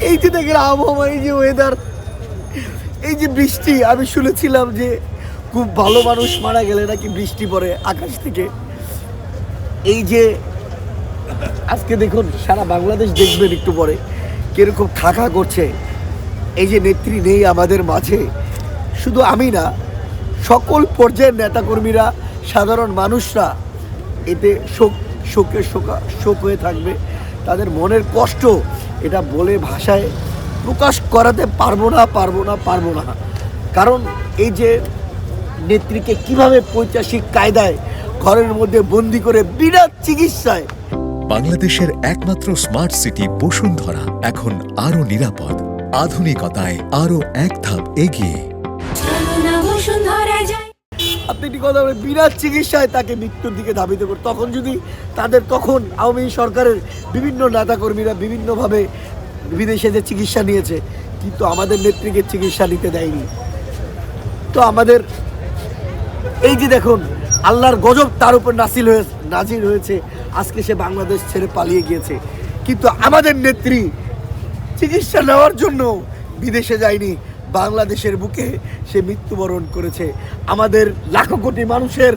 এই যে দেখেন আবহাওয়া, এই যে ওয়েদার, এই যে বৃষ্টি, আমি শুনেছিলাম যে খুব ভালো মানুষ মারা গেলে নাকি বৃষ্টি পড়ে আকাশ থেকে। এই যে আজকে দেখুন সারা বাংলাদেশ দেখবেন একটু পরে কিরকম খাখা করছে। এই যে নেত্রী নেই আমাদের মাঝে, শুধু আমি না, সকল পর্যায়ের নেতাকর্মীরা, সাধারণ মানুষরা এতে শোক হয়ে থাকবে। তাদের মনের কষ্ট এটা বলে ভাষায় প্রকাশ করাতে পারবো না। কারণ এই যে নেত্রীকে কিভাবে পৈশাচিক কায়দায় ঘরের মধ্যে বন্দি করে বিনা চিকিৎসায়, বাংলাদেশের একমাত্র স্মার্ট সিটি বসুন্ধরা এখন আরো নিরাপদ, আধুনিকতায় আরো এক ধাপ এগিয়ে। আপনি একটি কথা বলেন, বিনা চিকিৎসায় তাকে মৃত্যুর দিকে ধাবিত করে। তখন আওয়ামী সরকারের বিভিন্ন নেতাকর্মীরা বিভিন্নভাবে বিদেশে যে চিকিৎসা নিয়েছে, কিন্তু আমাদের নেত্রীকে চিকিৎসা নিতে দেয়নি। তো আমাদের এই যে দেখুন আল্লাহর গজব তার উপর নাজির হয়েছে, আজকে সে বাংলাদেশ ছেড়ে পালিয়ে গিয়েছে। কিন্তু আমাদের নেত্রী চিকিৎসা নেওয়ার জন্য বিদেশে যায়নি, বাংলাদেশের বুকে সে মৃত্যুবরণ করেছে। আমাদের লাখো কোটি মানুষের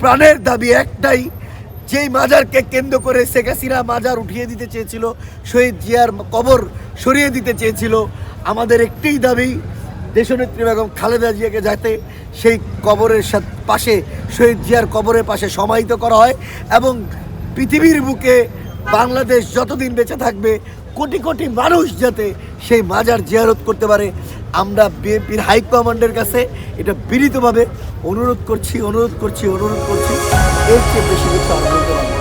প্রাণের দাবি একটাই, যেই মাজারকে কেন্দ্র করে শেখ হাসিনা মাজার উঠিয়ে দিতে চেয়েছিল, শহীদ জিয়ার কবর সরিয়ে দিতে চেয়েছিল, আমাদের একটিই দাবি, দেশনেত্রী বেগম খালেদা জিয়াকে যাতে সেই কবরের পাশে, শহীদ জিয়ার কবরের পাশে সমাহিত করা হয়, এবং পৃথিবীর বুকে বাংলাদেশ যতদিন বেঁচে থাকবে কোটি কোটি মানুষ যাতে সেই মাজার জিয়ারত করতে পারে। আমরা বিএনপির হাইকমান্ডের কাছে এটা বিনীতভাবে অনুরোধ করছি। এর চেয়ে বেশি কিছু আর বলতে পারবো না।